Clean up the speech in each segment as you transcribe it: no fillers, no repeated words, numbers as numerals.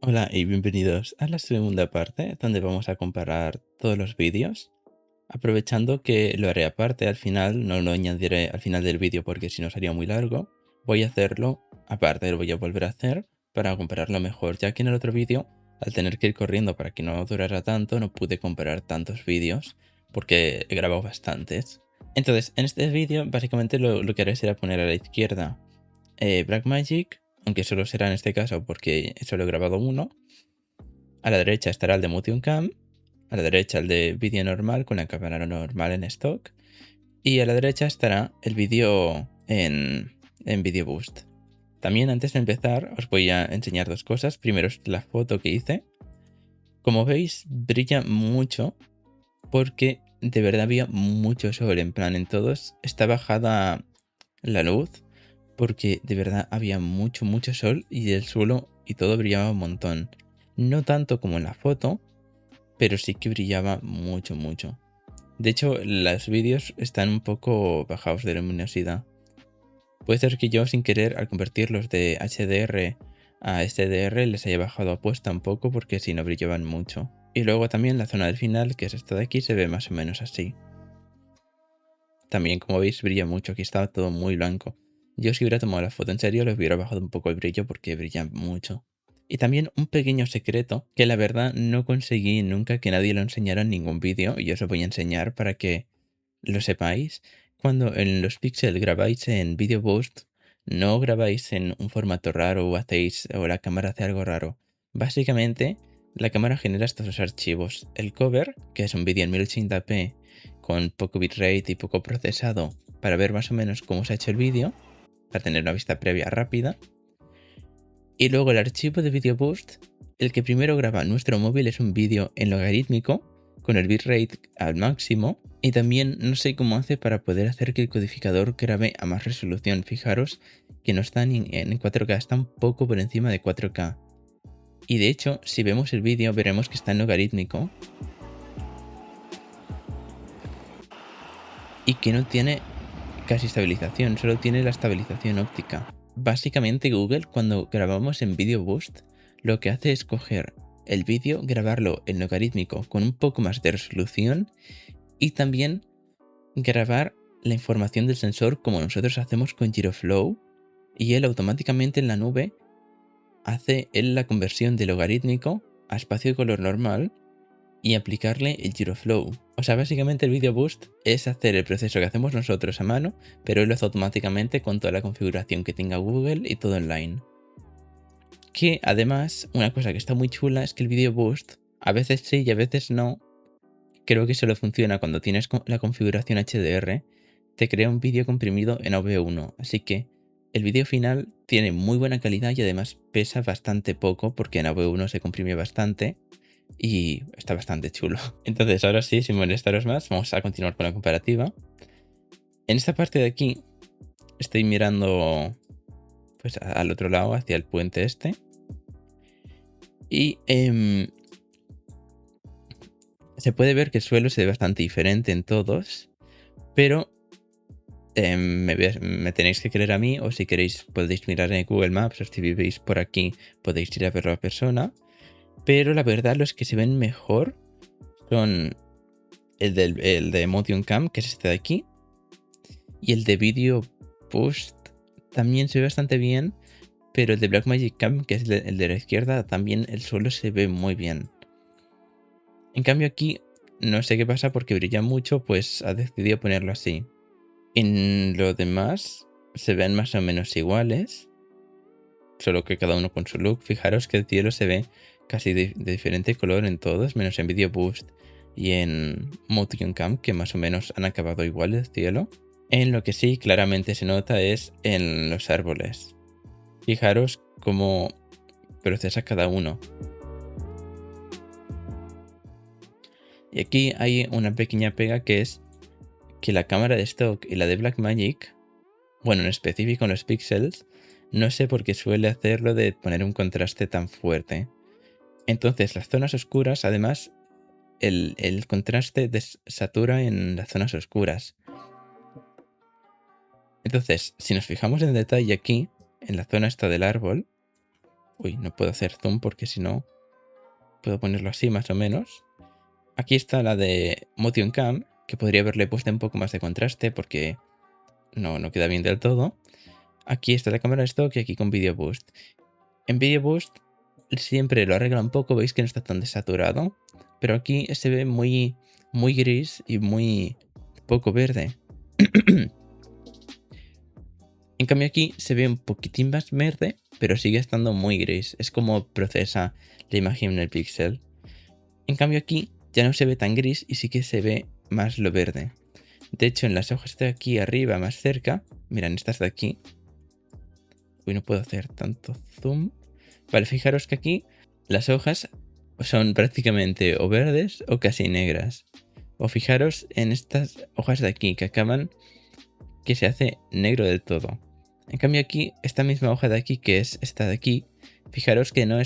Hola y bienvenidos a la segunda parte donde vamos a comparar todos los vídeos. Aprovechando que lo haré aparte al final, no lo añadiré al final del vídeo porque si no sería muy largo, voy a hacerlo aparte, lo voy a volver a hacer para compararlo mejor, ya que en el otro vídeo, al tener que ir corriendo para que no durara tanto, no pude comparar tantos vídeos porque he grabado bastantes. Entonces, en este vídeo básicamente lo que haré será poner a la izquierda Blackmagic, aunque solo será en este caso porque solo he grabado uno. A la derecha estará el de Motion Cam, a la derecha el de vídeo normal con la cámara normal en stock y a la derecha estará el vídeo en Video Boost. También antes de empezar os voy a enseñar dos cosas. Primero es la foto que hice. Como veis brilla mucho porque de verdad había mucho sol, en plan en todos está bajada la luz porque de verdad había mucho sol y el suelo y todo brillaba un montón. No tanto como en la foto, pero sí que brillaba mucho. De hecho, los vídeos están un poco bajados de luminosidad. Puede ser que yo sin querer al convertirlos de HDR a SDR les haya bajado apuesta un poco porque si no brillaban mucho. Y luego también la zona del final, que es esta de aquí, se ve más o menos así. También como veis brilla mucho, aquí estaba todo muy blanco. Yo si hubiera tomado la foto en serio les hubiera bajado un poco el brillo porque brilla mucho. Y también un pequeño secreto que la verdad no conseguí nunca que nadie lo enseñara en ningún vídeo y os lo voy a enseñar para que lo sepáis. Cuando en los píxeles grabáis en Video Boost, no grabáis en un formato raro o la cámara hace algo raro. Básicamente, la cámara genera estos archivos. El cover, que es un vídeo en 1080p con poco bitrate y poco procesado, para ver más o menos cómo se ha hecho el vídeo, para tener una vista previa rápida. Y luego el archivo de Video Boost, el que primero graba nuestro móvil es un vídeo en logarítmico, con el bitrate al máximo, y también no sé cómo hace para poder hacer que el codificador grabe a más resolución. Fijaros que no está en 4K, está un poco por encima de 4K. Y de hecho, si vemos el vídeo veremos que está en logarítmico y que no tiene casi estabilización, solo tiene la estabilización óptica. Básicamente Google cuando grabamos en Video Boost lo que hace es coger el vídeo, grabarlo en logarítmico con un poco más de resolución y también grabar la información del sensor como nosotros hacemos con Giroflow y él automáticamente en la nube hace la conversión de logarítmico a espacio de color normal y aplicarle el Giroflow. O sea, básicamente el Video Boost es hacer el proceso que hacemos nosotros a mano, pero él lo hace automáticamente con toda la configuración que tenga Google y todo online. Que además, una cosa que está muy chula es que el Video Boost, a veces sí y a veces no, creo que solo funciona cuando tienes la configuración HDR, te crea un vídeo comprimido en AV1, así que el vídeo final tiene muy buena calidad y además pesa bastante poco porque en AV1 se comprime bastante y está bastante chulo. Entonces ahora sí, sin molestaros más, vamos a continuar con la comparativa. En esta parte de aquí estoy mirando pues al otro lado, hacia el puente este. Y se puede ver que el suelo se ve bastante diferente en todos, pero me tenéis que creer a mí, o si queréis podéis mirar en Google Maps, o si vivís por aquí podéis ir a ver la persona. Pero la verdad los que se ven mejor son el de Motion Cam, que es este de aquí, y el de Video Boost también se ve bastante bien, pero el de Blackmagic Cam, que es el de la izquierda, también el suelo se ve muy bien. En cambio aquí, no sé qué pasa porque brilla mucho, pues ha decidido ponerlo así. En lo demás, se ven más o menos iguales, solo que cada uno con su look. Fijaros que el cielo se ve casi de diferente color en todos, menos en Video Boost y en Motion Cam, que más o menos han acabado igual el cielo. En lo que sí claramente se nota es en los árboles. Fijaros cómo procesa cada uno. Y aquí hay una pequeña pega que es que la cámara de stock y la de Blackmagic, bueno, en específico en los píxeles, no sé por qué suele hacerlo de poner un contraste tan fuerte. Entonces las zonas oscuras, además, el contraste satura en las zonas oscuras. Entonces, si nos fijamos en detalle aquí, en la zona esta del árbol, Uy, no puedo hacer zoom porque si no puedo ponerlo así más o menos. Aquí está la de Motion Cam, que podría haberle puesto un poco más de contraste porque no queda bien del todo. Aquí está la cámara stock y aquí con Video Boost. En Video Boost siempre lo arregla un poco, veis que no está tan desaturado, pero aquí se ve muy gris y muy poco verde. En cambio aquí se ve un poquitín más verde, pero sigue estando muy gris. Es como procesa la imagen en el píxel. En cambio aquí ya no se ve tan gris y sí que se ve más lo verde. De hecho, en las hojas de aquí arriba, más cerca, miren, estas de aquí. Uy, no puedo hacer tanto zoom. Vale, fijaros que aquí las hojas son prácticamente o verdes o casi negras. O fijaros en estas hojas de aquí que acaban que se hace negro del todo. En cambio aquí, esta misma hoja de aquí, que es esta de aquí, fijaros que no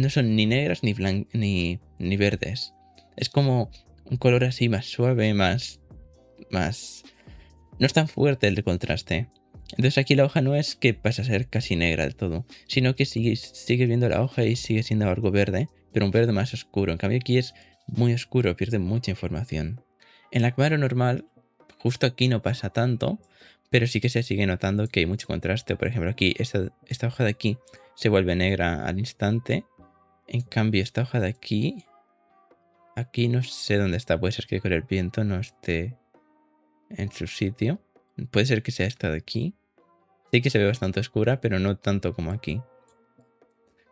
son ni negras ni verdes. Es como un color así más suave, más... No es tan fuerte el contraste. Entonces aquí la hoja no es que pasa a ser casi negra del todo, sino que sigue viendo la hoja y sigue siendo algo verde, pero un verde más oscuro. En cambio aquí es muy oscuro, pierde mucha información. En la cámara normal, justo aquí no pasa tanto, pero sí que se sigue notando que hay mucho contraste. Por ejemplo, aquí esta hoja de aquí se vuelve negra al instante. En cambio, esta hoja de aquí no sé dónde está. Puede ser que con el viento no esté en su sitio. Puede ser que sea esta de aquí. Sí que se ve bastante oscura, pero no tanto como aquí.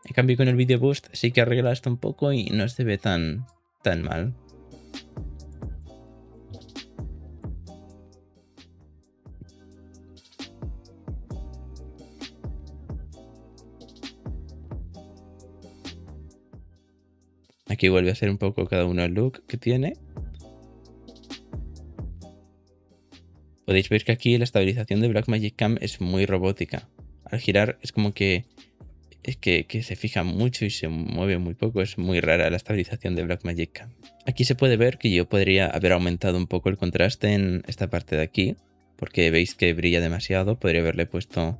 En cambio, con el Video Boost sí que arregla esto un poco y no se ve tan mal. Aquí vuelve a ser un poco cada uno el look que tiene. Podéis ver que aquí la estabilización de Blackmagic Cam es muy robótica. Al girar es como que se fija mucho y se mueve muy poco. Es muy rara la estabilización de Blackmagic Cam. Aquí se puede ver que yo podría haber aumentado un poco el contraste en esta parte de aquí, porque veis que brilla demasiado. Podría haberle puesto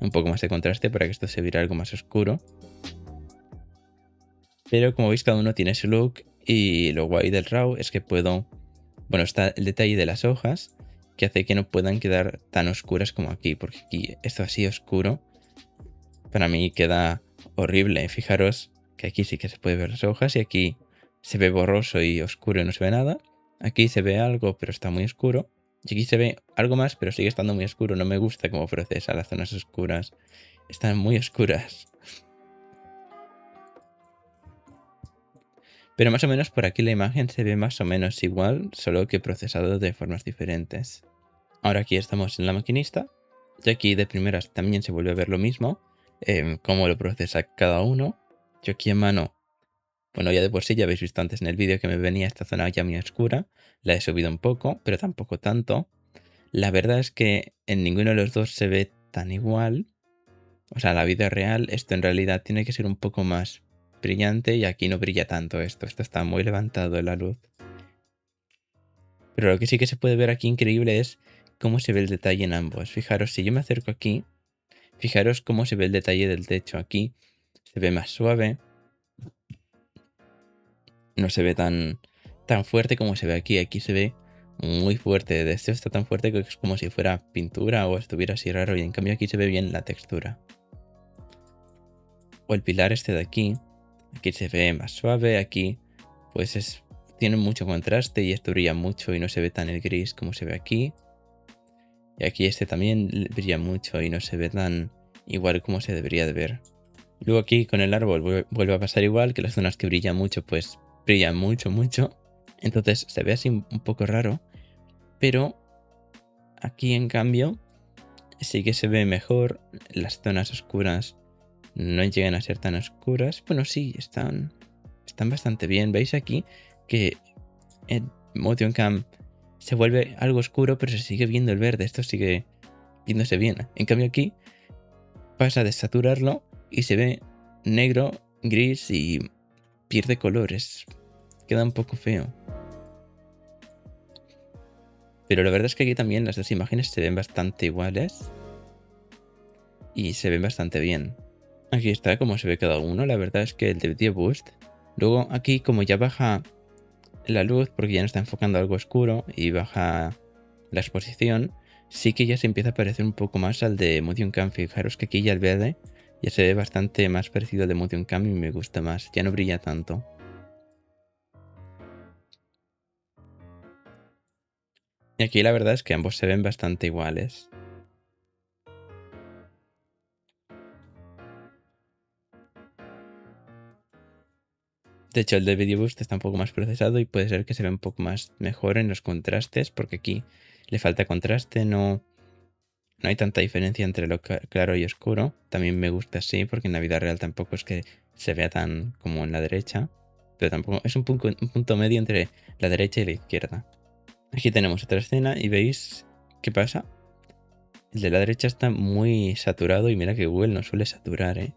un poco más de contraste para que esto se viera algo más oscuro. Pero como veis, cada uno tiene su look y lo guay del RAW es que puedo... Bueno, está el detalle de las hojas que hace que no puedan quedar tan oscuras como aquí, porque aquí esto así oscuro para mí queda horrible. Fijaros que aquí sí que se puede ver las hojas y aquí se ve borroso y oscuro y no se ve nada. Aquí se ve algo pero está muy oscuro. Y aquí se ve algo más pero sigue estando muy oscuro. No me gusta cómo procesa las zonas oscuras. Están muy oscuras. Pero más o menos por aquí la imagen se ve más o menos igual, solo que procesado de formas diferentes. Ahora aquí estamos en la maquinista. Y aquí de primeras también se vuelve a ver lo mismo. Cómo lo procesa cada uno. Yo aquí en mano, bueno, ya de por sí ya habéis visto antes en el vídeo que me venía esta zona ya muy oscura. La he subido un poco, pero tampoco tanto. La verdad es que en ninguno de los dos se ve tan igual. O sea, la vida real, esto en realidad tiene que ser un poco más brillante y aquí no brilla tanto esto. Esto está muy levantado en la luz. Pero lo que sí que se puede ver aquí increíble es cómo se ve el detalle en ambos. Fijaros, si yo me acerco aquí, fijaros cómo se ve el detalle del techo. Aquí se ve más suave. No se ve tan fuerte como se ve aquí. Aquí se ve muy fuerte. De este está tan fuerte que es como si fuera pintura o estuviera así raro. Y en cambio aquí se ve bien la textura. O el pilar este de aquí. Aquí se ve más suave. Aquí pues tiene mucho contraste y esto brilla mucho y no se ve tan el gris como se ve aquí. Y aquí este también brilla mucho y no se ve tan igual como se debería de ver. Luego aquí con el árbol vuelve a pasar igual, que las zonas que brillan mucho pues brillan mucho. Entonces se ve así un poco raro. Pero aquí en cambio sí que se ve mejor. Las zonas oscuras no llegan a ser tan oscuras. Bueno, sí, están bastante bien. ¿Veis aquí que en Motion Cam se vuelve algo oscuro pero se sigue viendo el verde? Esto sigue viéndose bien. En cambio aquí pasa a desaturarlo y se ve negro, gris y pierde colores. Queda un poco feo. Pero la verdad es que aquí también las dos imágenes se ven bastante iguales y se ven bastante bien. Aquí está cómo se ve cada uno. La verdad es que el de Video Boost. Luego aquí como ya baja la luz porque ya no está enfocando algo oscuro y baja la exposición, sí que ya se empieza a parecer un poco más al de Motion Cam. Fijaros que aquí ya el verde ya se ve bastante más parecido al de Motion Cam y me gusta más. Ya no brilla tanto. Y aquí la verdad es que ambos se ven bastante iguales. De hecho, el de Video Boost está un poco más procesado y puede ser que se vea un poco más mejor en los contrastes, porque aquí le falta contraste, no hay tanta diferencia entre lo claro y oscuro. También me gusta así, porque en la vida real tampoco es que se vea tan como en la derecha, pero tampoco es un punto medio entre la derecha y la izquierda. Aquí tenemos otra escena y veis qué pasa. El de la derecha está muy saturado y mira que Google no suele saturar, ¿eh?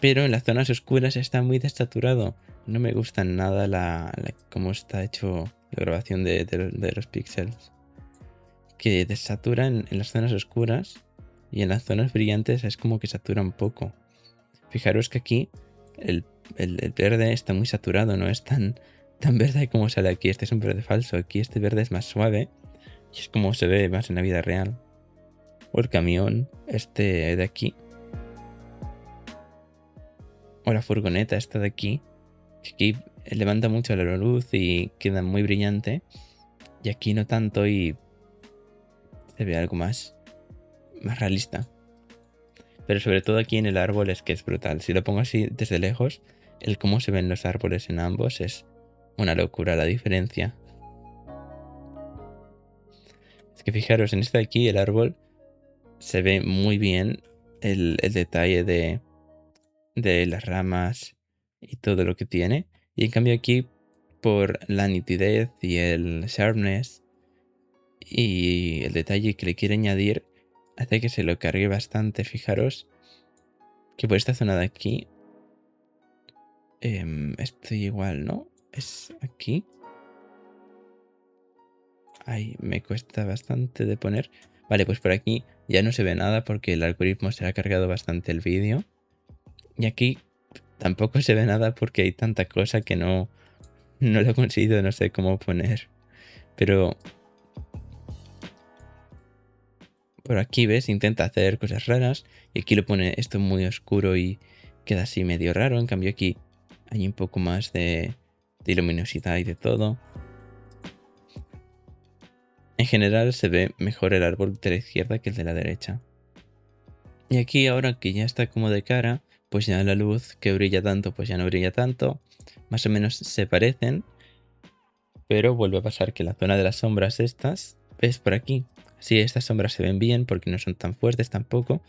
Pero en las zonas oscuras está muy desaturado. No me gusta nada cómo está hecho la grabación de los píxeles. Que desatura en las zonas oscuras y en las zonas brillantes es como que satura un poco. Fijaros que aquí el verde está muy saturado, no es tan verde como sale aquí. Este es un verde falso. Aquí este verde es más suave y es como se ve más en la vida real. O el camión, este de aquí. O la furgoneta esta de aquí. Que aquí levanta mucho la luz y queda muy brillante. Y aquí no tanto y se ve algo más realista. Pero sobre todo aquí en el árbol es que es brutal. Si lo pongo así desde lejos, el cómo se ven los árboles en ambos es una locura la diferencia. Es que fijaros, en este de aquí el árbol se ve muy bien el detalle de las ramas y todo lo que tiene. Y en cambio aquí, por la nitidez y el sharpness y el detalle que le quiere añadir, hace que se lo cargue bastante. Fijaros que por esta zona de aquí estoy igual, ¿no? Es aquí. Ay, me cuesta bastante de poner. Vale, pues por aquí ya no se ve nada porque el algoritmo se ha cargado bastante el vídeo. Y aquí tampoco se ve nada porque hay tanta cosa que no lo he conseguido, no sé cómo poner. Pero por aquí, ¿ves? Intenta hacer cosas raras. Y aquí lo pone esto muy oscuro y queda así medio raro. En cambio aquí hay un poco más de luminosidad y de todo. En general se ve mejor el árbol de la izquierda que el de la derecha. Y aquí ahora que ya está como de cara, pues ya la luz que brilla tanto, pues ya no brilla tanto. Más o menos se parecen. Pero vuelve a pasar que la zona de las sombras estas, ¿ves por aquí? Sí, estas sombras se ven bien porque no son tan fuertes tampoco.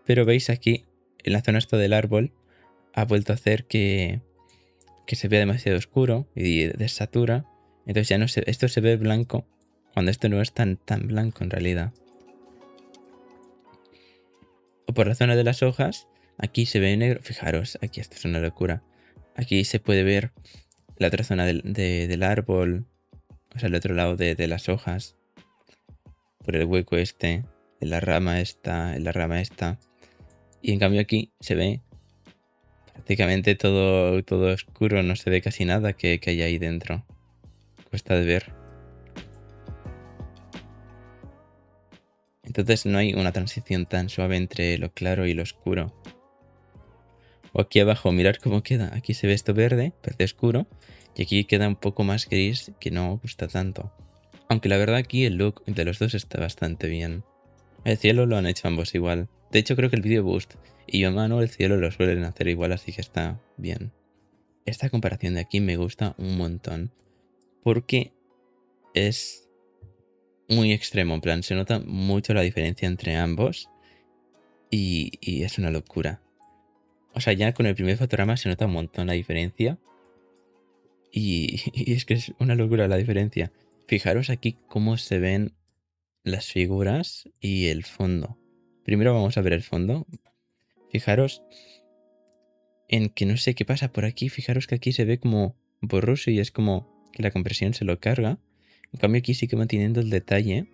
Pero veis aquí, en la zona esta del árbol, ha vuelto a hacer que se vea demasiado oscuro y desatura. Entonces ya no se, esto se ve blanco cuando esto no es tan blanco en realidad. O por la zona de las hojas, aquí se ve negro. Fijaros, aquí esto es una locura. Aquí se puede ver la otra zona del árbol, o sea, el otro lado de las hojas, por el hueco este, en la rama esta, en la rama esta. Y en cambio aquí se ve prácticamente todo oscuro, no se ve casi nada que hay ahí dentro. Cuesta de ver. Entonces no hay una transición tan suave entre lo claro y lo oscuro. O aquí abajo, mirar cómo queda. Aquí se ve esto verde, verde oscuro. Y aquí queda un poco más gris que no gusta tanto. Aunque la verdad aquí el look de los dos está bastante bien. El cielo lo han hecho ambos igual. De hecho creo que el Video Boost y yo a mano el cielo lo suelen hacer igual, así que está bien. Esta comparación de aquí me gusta un montón. Porque es muy extremo. En plan, se nota mucho la diferencia entre ambos. Y es una locura. O sea, ya con el primer fotograma se nota un montón la diferencia. Y es que es una locura la diferencia. Fijaros aquí cómo se ven las figuras y el fondo. Primero vamos a ver el fondo. Fijaros en que no sé qué pasa por aquí. Fijaros que aquí se ve como borroso y es como que la compresión se lo carga. En cambio aquí sí que manteniendo el detalle.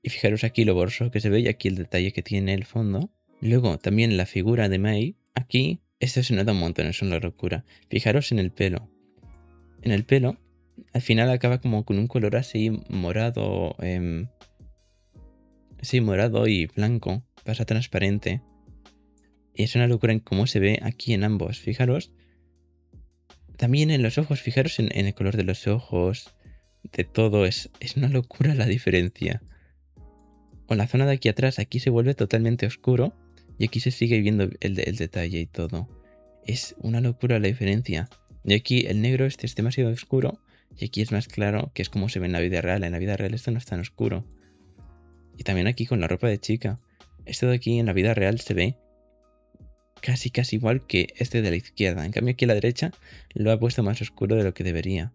Y fijaros aquí lo borroso que se ve y aquí el detalle que tiene el fondo. Luego también la figura de Mei. Aquí, esto se nota un montón, es una locura. Fijaros en el pelo. En el pelo, al final acaba como con un color así morado. Sí, morado y blanco. Pasa transparente. Y es una locura en cómo se ve aquí en ambos. Fijaros. También en los ojos, fijaros en el color de los ojos. De todo, es una locura la diferencia. O la zona de aquí atrás, aquí se vuelve totalmente oscuro. Y aquí se sigue viendo el detalle y todo. Es una locura la diferencia. Y aquí el negro este es demasiado oscuro. Y aquí es más claro, que es como se ve en la vida real. En la vida real esto no es tan oscuro. Y también aquí con la ropa de chica. Esto de aquí en la vida real se ve casi igual que este de la izquierda. En cambio aquí a la derecha lo ha puesto más oscuro de lo que debería.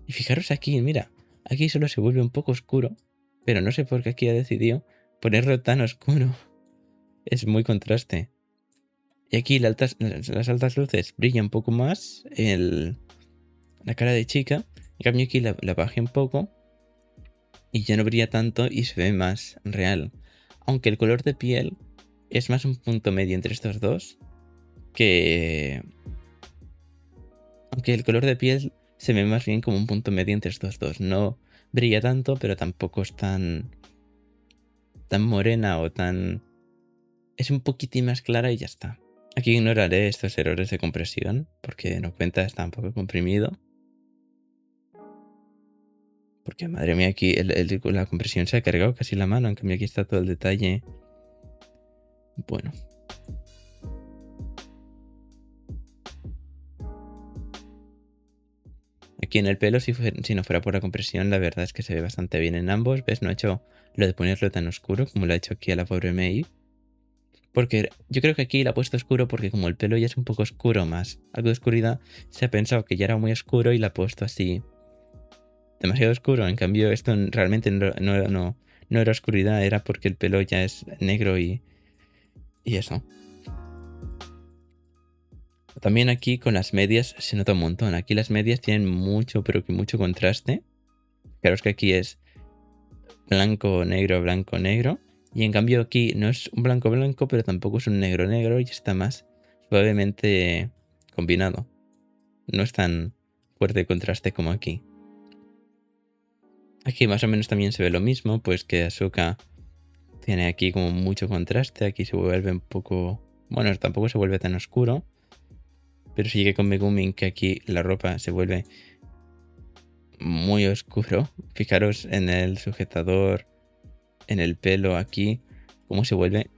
Y fijaros aquí, mira. Aquí solo se vuelve un poco oscuro. Pero no sé por qué aquí ha decidido ponerlo tan oscuro. Es muy contraste. Y aquí las altas luces brilla un poco más la cara de chica. En cambio aquí la bajé un poco y ya no brilla tanto y se ve más real. Aunque el color de piel es más un punto medio entre estos dos. Aunque el color de piel se ve más bien como un punto medio entre estos dos. No brilla tanto, pero tampoco es tan morena o tan... Es un poquitín más clara y ya está. Aquí ignoraré estos errores de compresión, porque no cuenta, está un poco comprimido. Porque madre mía, aquí la compresión se ha cargado casi la mano, en cambio aquí está todo el detalle. Bueno. Aquí en el pelo, si no fuera por la compresión, la verdad es que se ve bastante bien en ambos. ¿Ves? No he hecho lo de ponerlo tan oscuro como lo ha hecho aquí a la pobre Mei. Porque yo creo que aquí la ha puesto oscuro porque como el pelo ya es un poco oscuro más, algo de oscuridad, se ha pensado que ya era muy oscuro y la ha puesto así demasiado oscuro. En cambio esto realmente no era oscuridad, era porque el pelo ya es negro y eso. También aquí con las medias se nota un montón. Aquí las medias tienen mucho, pero que mucho contraste. Fijaros que aquí es blanco, negro, blanco, negro. Y en cambio aquí no es un blanco blanco, pero tampoco es un negro negro y está más suavemente combinado. No es tan fuerte el contraste como aquí. Aquí más o menos también se ve lo mismo, pues que Asuka tiene aquí como mucho contraste. Aquí se vuelve un poco... Bueno, tampoco se vuelve tan oscuro. Pero sigue con Megumin que aquí la ropa se vuelve muy oscuro. Fijaros en el sujetador, en el pelo aquí, cómo se vuelve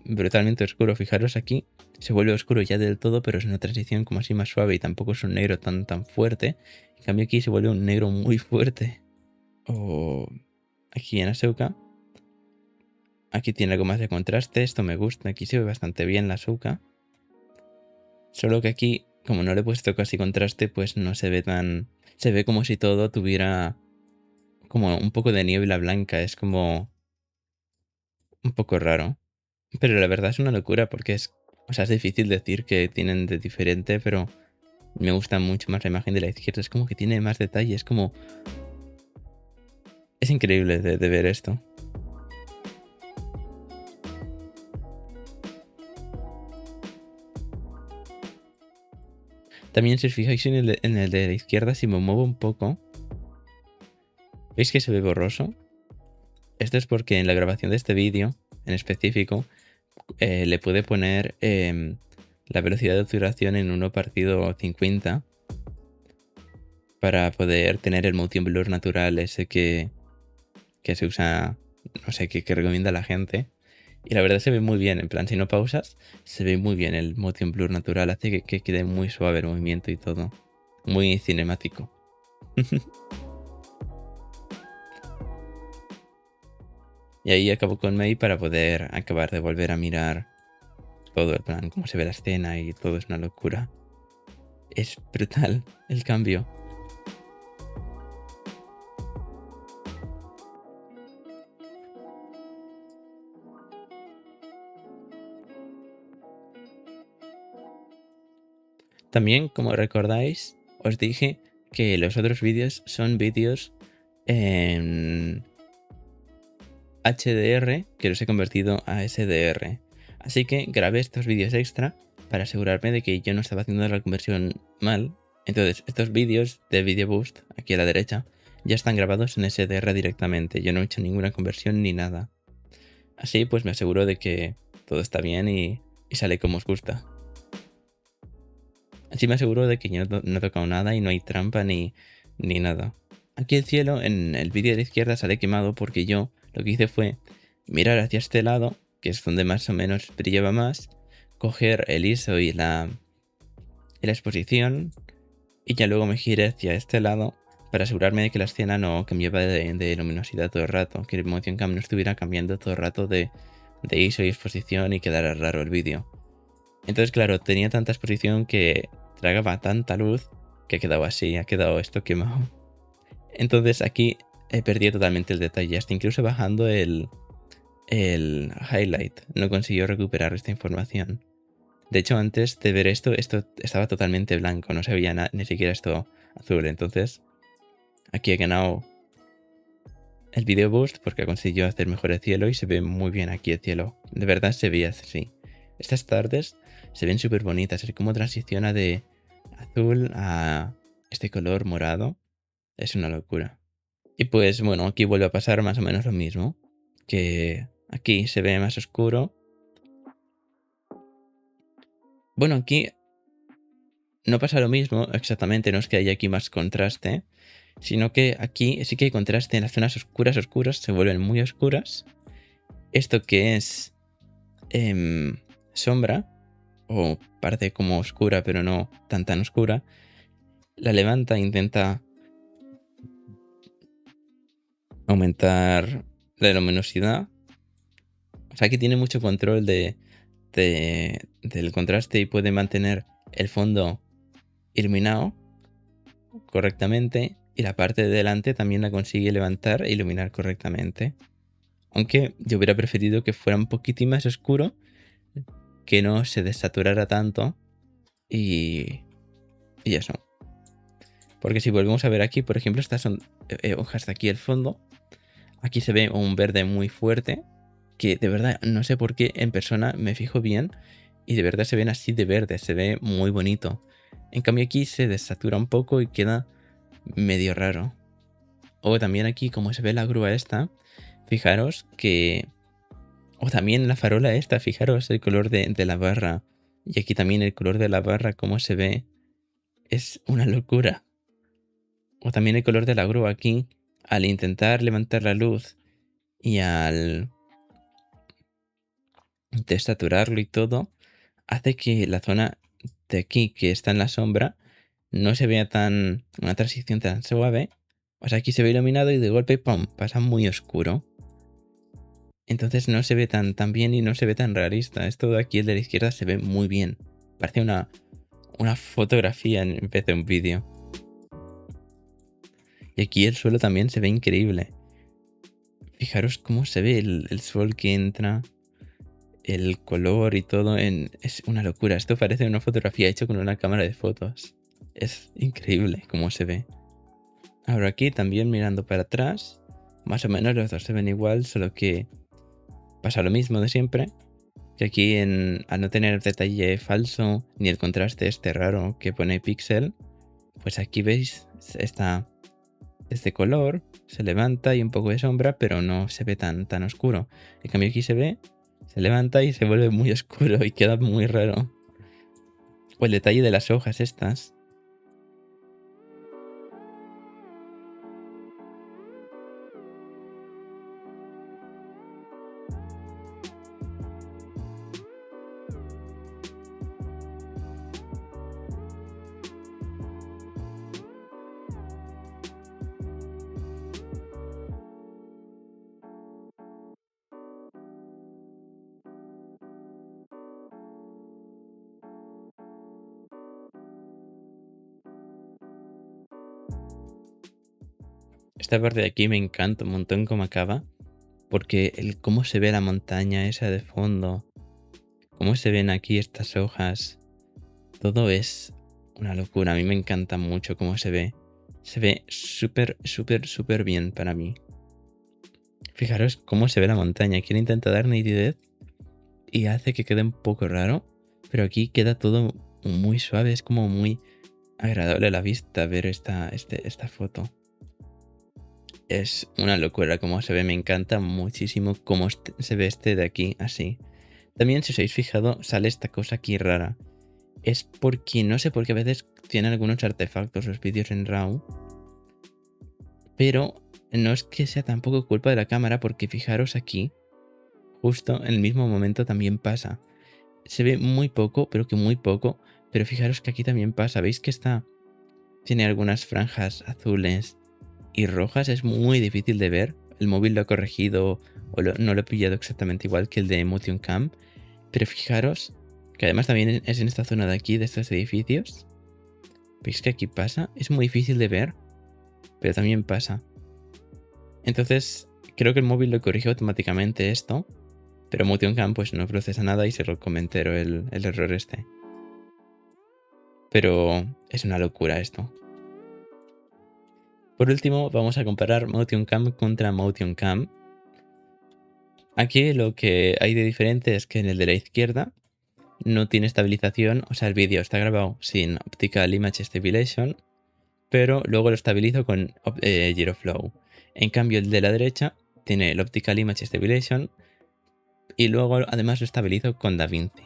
brutalmente oscuro. Fijaros aquí, se vuelve oscuro ya del todo, pero es una transición como así más suave y tampoco es un negro tan fuerte. En cambio aquí se vuelve un negro muy fuerte. O aquí en Asuka, aquí tiene algo más de contraste, esto me gusta, aquí se ve bastante bien la Asuka. Solo que aquí, como no le he puesto casi contraste, pues no se ve tan... Se ve como si todo tuviera como un poco de niebla blanca, es como un poco raro. Pero la verdad es una locura porque es... O sea, es difícil decir que tienen de diferente, pero me gusta mucho más la imagen de la izquierda. Es como que tiene más detalle, es como... Es increíble de ver esto. También si os fijáis en el de la izquierda, si me muevo un poco, ¿veis que se ve borroso? Esto es porque en la grabación de este vídeo, en específico, le pude poner la velocidad de obturación en 1:50 para poder tener el motion blur natural ese que se usa, no sé, que recomienda la gente. Y la verdad se ve muy bien, en plan, si no pausas, se ve muy bien el motion blur natural, hace que quede muy suave el movimiento y todo. Muy cinemático. Y ahí acabo con Mei para poder acabar de volver a mirar todo, el plan, cómo se ve la escena y todo es una locura. Es brutal el cambio. También, como recordáis, os dije que los otros vídeos son vídeos HDR que los he convertido a SDR. Así que grabé estos vídeos extra para asegurarme de que yo no estaba haciendo la conversión mal. Entonces, estos vídeos de Video Boost, aquí a la derecha, ya están grabados en SDR directamente. Yo no he hecho ninguna conversión ni nada. Así pues me aseguro de que todo está bien y sale como os gusta. Así me aseguro de que yo no he tocado nada y no hay trampa ni nada. Aquí el cielo en el vídeo de la izquierda sale quemado porque yo lo que hice fue mirar hacia este lado, que es donde más o menos brillaba más, coger el ISO y la exposición y ya luego me giré hacia este lado para asegurarme de que la escena no cambiaba de luminosidad todo el rato, que el motion cam no estuviera cambiando todo el rato de ISO y exposición y quedara raro el vídeo. Entonces, claro, tenía tanta exposición que tragaba tanta luz que ha quedado así, ha quedado esto quemado. Entonces aquí he perdido totalmente el detalle, hasta incluso bajando el highlight no consiguió recuperar esta información. De hecho, antes de ver esto estaba totalmente blanco, no se veía ni siquiera esto azul. Entonces, aquí he ganado el video boost porque consiguió hacer mejor el cielo y se ve muy bien aquí el cielo. De verdad se ve así. Estas tardes se ven súper bonitas, es como transiciona de azul a este color morado. Es una locura. Y pues bueno, aquí vuelve a pasar más o menos lo mismo. Que aquí se ve más oscuro. Bueno, aquí no pasa lo mismo exactamente, no es que haya aquí más contraste, sino que aquí sí que hay contraste en las zonas oscuras, se vuelven muy oscuras. Esto que es sombra, o parte como oscura, pero no tan oscura, la levanta e intenta aumentar la luminosidad. O sea que tiene mucho control del contraste y puede mantener el fondo iluminado correctamente y la parte de delante también la consigue levantar e iluminar correctamente. Aunque yo hubiera preferido que fuera un poquitín más oscuro, que no se desaturara tanto y eso. Porque si volvemos a ver aquí, por ejemplo, estas son hojas de aquí al fondo. Aquí se ve un verde muy fuerte, que de verdad no sé por qué en persona me fijo bien y de verdad se ven así de verde, se ve muy bonito. En cambio aquí se desatura un poco y queda medio raro. O también aquí como se ve la grúa esta, fijaros que... O también la farola esta, fijaros el color de la barra. Y aquí también el color de la barra, cómo se ve, es una locura. O también el color de la grúa aquí, al intentar levantar la luz y al desaturarlo y todo, hace que la zona de aquí que está en la sombra no se vea una transición tan suave. O sea, aquí se ve iluminado y de golpe, ¡pum!, pasa muy oscuro. Entonces no se ve tan bien y no se ve tan realista. Esto de aquí, el de la izquierda, se ve muy bien. Parece una fotografía en vez de un vídeo. Y aquí el suelo también se ve increíble. Fijaros cómo se ve el sol que entra, el color y todo. Es una locura. Esto parece una fotografía hecha con una cámara de fotos. Es increíble cómo se ve. Ahora aquí también mirando para atrás, más o menos los dos se ven igual, solo que pasa lo mismo de siempre. Que aquí al no tener detalle falso ni el contraste este raro que pone pixel, pues aquí veis está este color, se levanta y un poco de sombra, pero no se ve tan oscuro. En cambio aquí se levanta y se vuelve muy oscuro y queda muy raro. O el detalle de las hojas estas. Esta parte de aquí me encanta un montón cómo acaba, porque cómo se ve la montaña esa de fondo, cómo se ven aquí estas hojas, todo es una locura. A mí me encanta mucho cómo se ve. Se ve súper bien para mí. Fijaros cómo se ve la montaña. Aquí le intenta dar nitidez y hace que quede un poco raro, pero aquí queda todo muy suave, es como muy agradable a la vista ver esta foto. Es una locura cómo se ve, me encanta muchísimo cómo se ve este de aquí así. También si os habéis fijado sale esta cosa aquí rara. Es porque no sé por qué a veces tienen algunos artefactos los vídeos en RAW, pero no es que sea tampoco culpa de la cámara porque fijaros aquí, justo en el mismo momento también pasa. Se ve muy poco, pero que muy poco, pero fijaros que aquí también pasa, ¿veis que tiene algunas franjas azules y rojas? Es muy difícil de ver, el móvil lo ha corregido o no lo he pillado exactamente igual que el de Motion Cam, pero fijaros que además también es en esta zona de aquí, de estos edificios. ¿Veis que aquí pasa? Es muy difícil de ver, pero también pasa. Entonces, creo que el móvil lo corrige automáticamente esto, pero Motion Cam pues no procesa nada y se lo comenté el error este. Pero es una locura esto. Por último, vamos a comparar Motion Cam contra Motion Cam. Aquí lo que hay de diferente es que en el de la izquierda no tiene estabilización, o sea, el vídeo está grabado sin Optical Image Stabilization, pero luego lo estabilizo con Gyroflow. En cambio, el de la derecha tiene el Optical Image Stabilization y luego además lo estabilizo con DaVinci.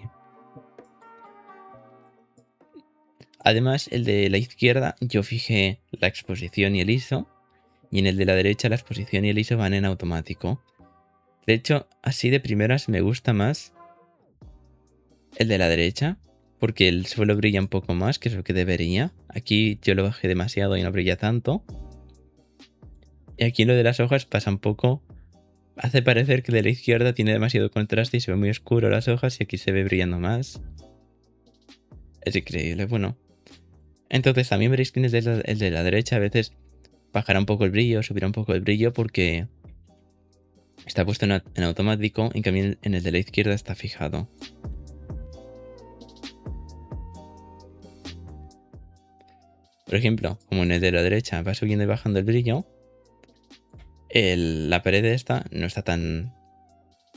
Además, el de la izquierda yo fijé la exposición y el ISO, y en el de la derecha la exposición y el ISO van en automático. De hecho, así de primeras me gusta más el de la derecha, porque el suelo brilla un poco más, que es lo que debería. Aquí yo lo bajé demasiado y no brilla tanto. Y aquí lo de las hojas pasa un poco. Hace parecer que el de la izquierda tiene demasiado contraste y se ve muy oscuro las hojas, y aquí se ve brillando más. Es increíble, bueno. Entonces también veréis que el de la derecha a veces bajará un poco el brillo, subirá un poco el brillo, porque está puesto en automático, en cambio en el de la izquierda está fijado. Por ejemplo, como en el de la derecha va subiendo y bajando el brillo, la pared de esta no está tan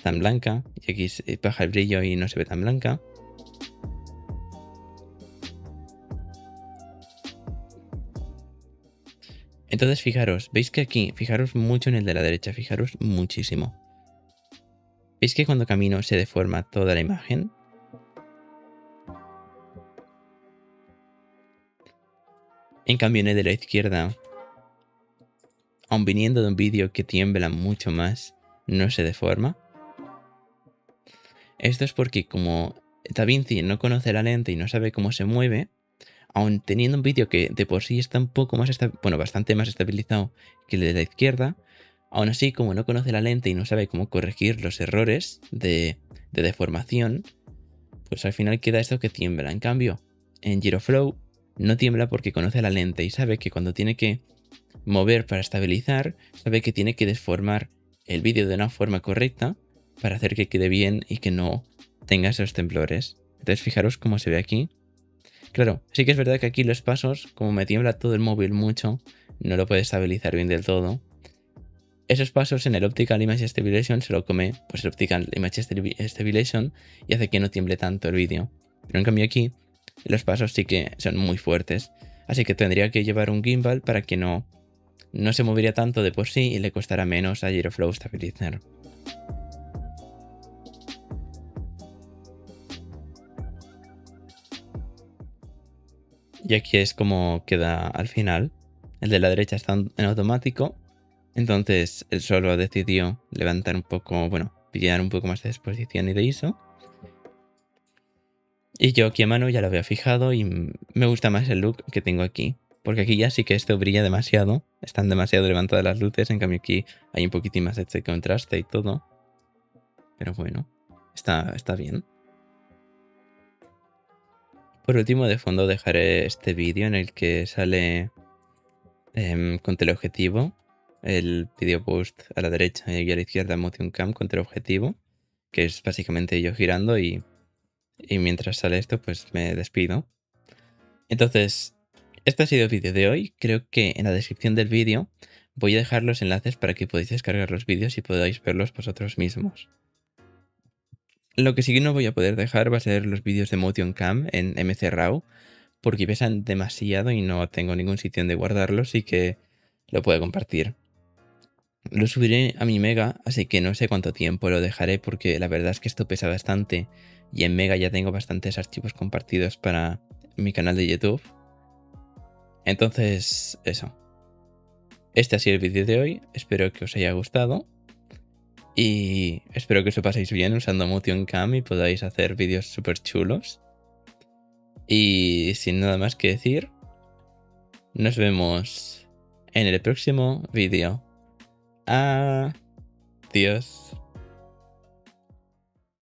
blanca, y aquí baja el brillo y no se ve tan blanca. Entonces fijaros, veis que aquí, fijaros mucho en el de la derecha, fijaros muchísimo. ¿Veis que cuando camino se deforma toda la imagen? En cambio en el de la izquierda, aun viniendo de un vídeo que tiembla mucho más, no se deforma. Esto es porque como DaVinci no conoce la lente y no sabe cómo se mueve, aun teniendo un vídeo que de por sí está un poco más, bastante más estabilizado que el de la izquierda, aún así, como no conoce la lente y no sabe cómo corregir los errores de deformación, pues al final queda esto que tiembla. En cambio, en Gyroflow no tiembla porque conoce la lente y sabe que cuando tiene que mover para estabilizar, sabe que tiene que deformar el vídeo de una forma correcta para hacer que quede bien y que no tenga esos temblores. Entonces fijaros cómo se ve aquí. Claro, sí que es verdad que aquí los pasos, como me tiembla todo el móvil mucho, no lo puede estabilizar bien del todo. Esos pasos en el Optical Image Stabilization se lo come pues el Optical Image Stabilization y hace que no tiemble tanto el vídeo. Pero en cambio aquí los pasos sí que son muy fuertes. Así que tendría que llevar un gimbal para que no se movería tanto de por sí y le costará menos a Gyroflow estabilizar. Y aquí es como queda al final. El de la derecha está en automático. Entonces él solo decidió levantar un poco, pillar un poco más de exposición y de ISO. Y yo aquí a mano ya lo había fijado y me gusta más el look que tengo aquí. Porque aquí ya sí que esto brilla demasiado. Están demasiado levantadas las luces. En cambio aquí hay un poquitín más de contraste y todo. Pero bueno, está bien. Por último, de fondo dejaré este vídeo en el que sale con teleobjetivo. El video post a la derecha y a la izquierda Motion Cam con teleobjetivo. Que es básicamente yo girando y mientras sale esto pues me despido. Entonces, este ha sido el vídeo de hoy. Creo que en la descripción del vídeo Voy a dejar los enlaces para que podáis descargar los vídeos y podáis verlos vosotros mismos. Lo que sí que no voy a poder dejar va a ser los vídeos de Motion Cam en MC Raw, porque pesan demasiado y no tengo ningún sitio donde guardarlos y que lo pueda compartir. Lo subiré a mi Mega, así que no sé cuánto tiempo lo dejaré porque la verdad es que esto pesa bastante y en Mega ya tengo bastantes archivos compartidos para mi canal de YouTube. Entonces, eso. Este ha sido el vídeo de hoy, espero que os haya gustado y espero que os lo paséis bien usando Motion Cam y podáis hacer vídeos súper chulos. Y sin nada más que decir, nos vemos en el próximo vídeo. Adiós.